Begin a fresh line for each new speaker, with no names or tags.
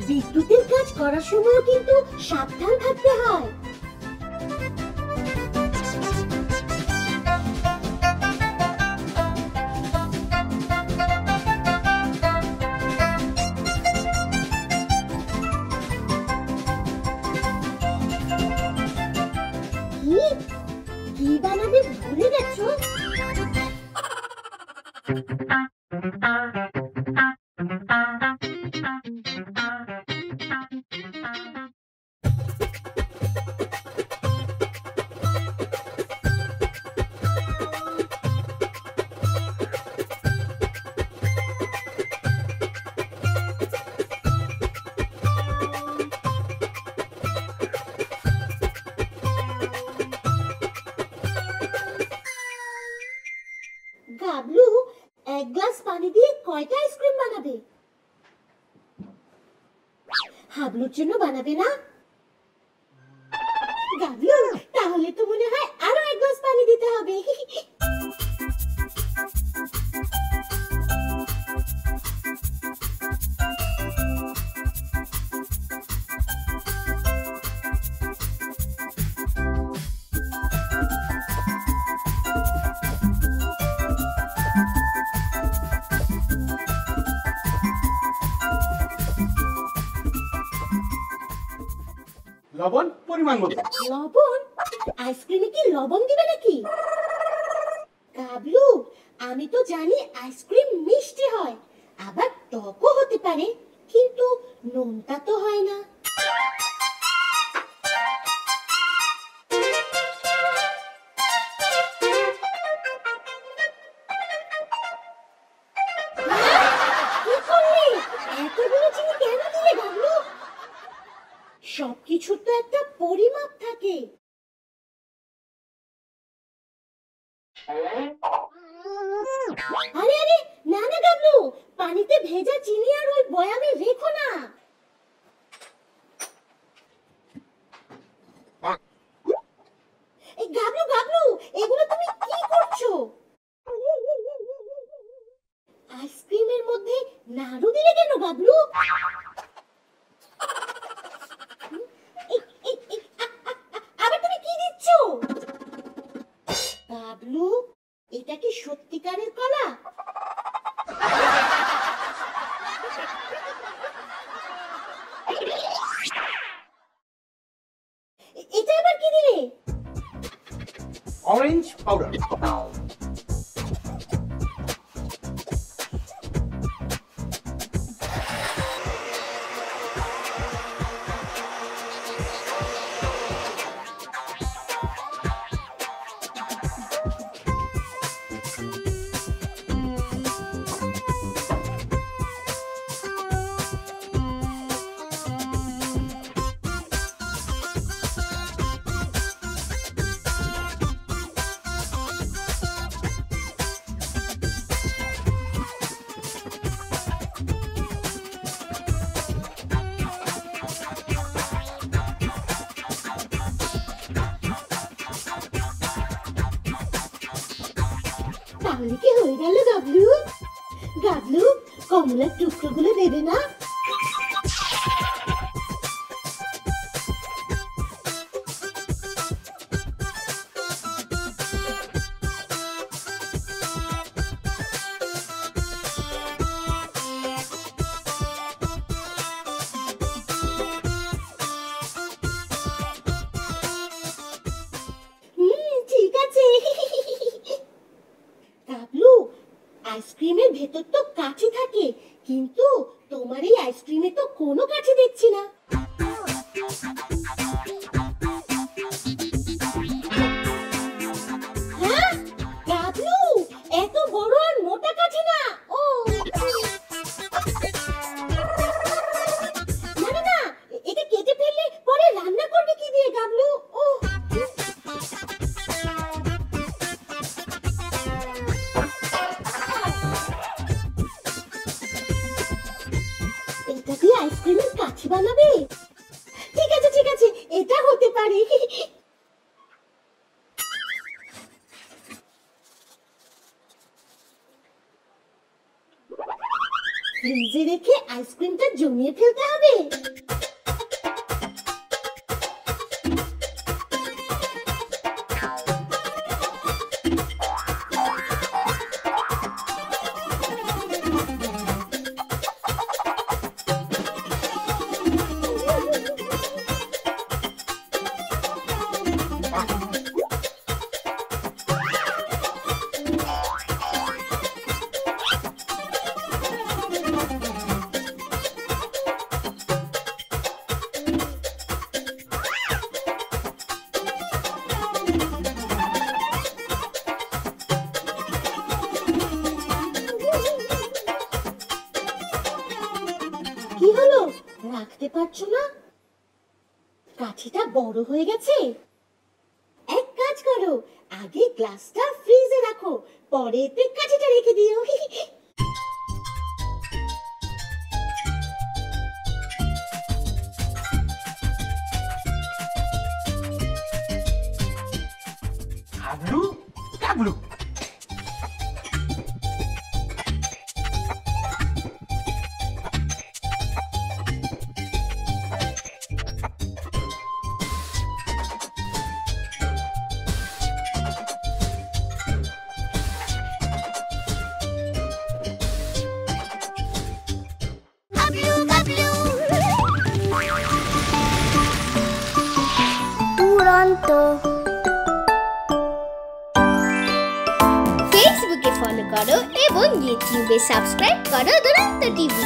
বিদ্যুতের কাজ করার সময় কিন্তু সাবধান থাকতে হয়। কি বানাবে ভুলে গেছো? গাবলু এক গ্লাস পানি দিয়ে কয়টা আইসক্রিম বানাবে? হাবলুর জন্য বানাবে না? গাবলু তাহলে তো মনে হয় আরো এক গ্লাস পানি দিতে হবে।
লবণ পরিমাণ মতো।
লবণ? আইসক্রিমে কি লবণ দিবে নাকি? গাবলু আমি তো জানি আইসক্রিম মিষ্টি হয়, আবার টকও হতে পারে, কিন্তু নোনতা তো হয় না। এতগুলো চিনি কেন দিলে গাবলু? সবকিছুর তো একটা পরিমাপ থাকে। আরে আরে না না গাবলু, পানিতে ভেজা চিনি আর ওই বয়ামে রেখো না। এই গাবলু গাবলু এগুলো তুমি কি করছো? আইসক্রিমের মধ্যে নাড়ু দিলে কেন গাবলু? আবার তুমি কি দিচ্ছ? গাবলু এটা কি সত্যিকারের কলা? এটা আবার কি দিলে?
Orange powder.
তাহলে কি হয়ে গেল গাবলু? গাবলু কমলার টুকরোগুলো দেবে না? ঠিক আছে। গাবলু আইসক্রিমের ভেতর তো কাঠি থাকে, কিন্তু তোমার এই আইসক্রিমে তো কোনো কাঠি দেখছি না। পারে। ফ্রিজে রেখে আইসক্রিমটা জমিয়ে ফেলতে হবে। কি হলো, রাখতে পারছো না? কাঠিটা বড় হয়ে গেছে। এক কাজ করো, আগে গ্লাসটা ফ্রিজে রাখো, পরে এতে কাঠিটা রেখে দিও।
হাবলু কাবলু।
দুরন্ত। ফেসবুকে ফলো করো এবং ইউটিউবে সাবস্ক্রাইব করো দুরন্ত টিভি।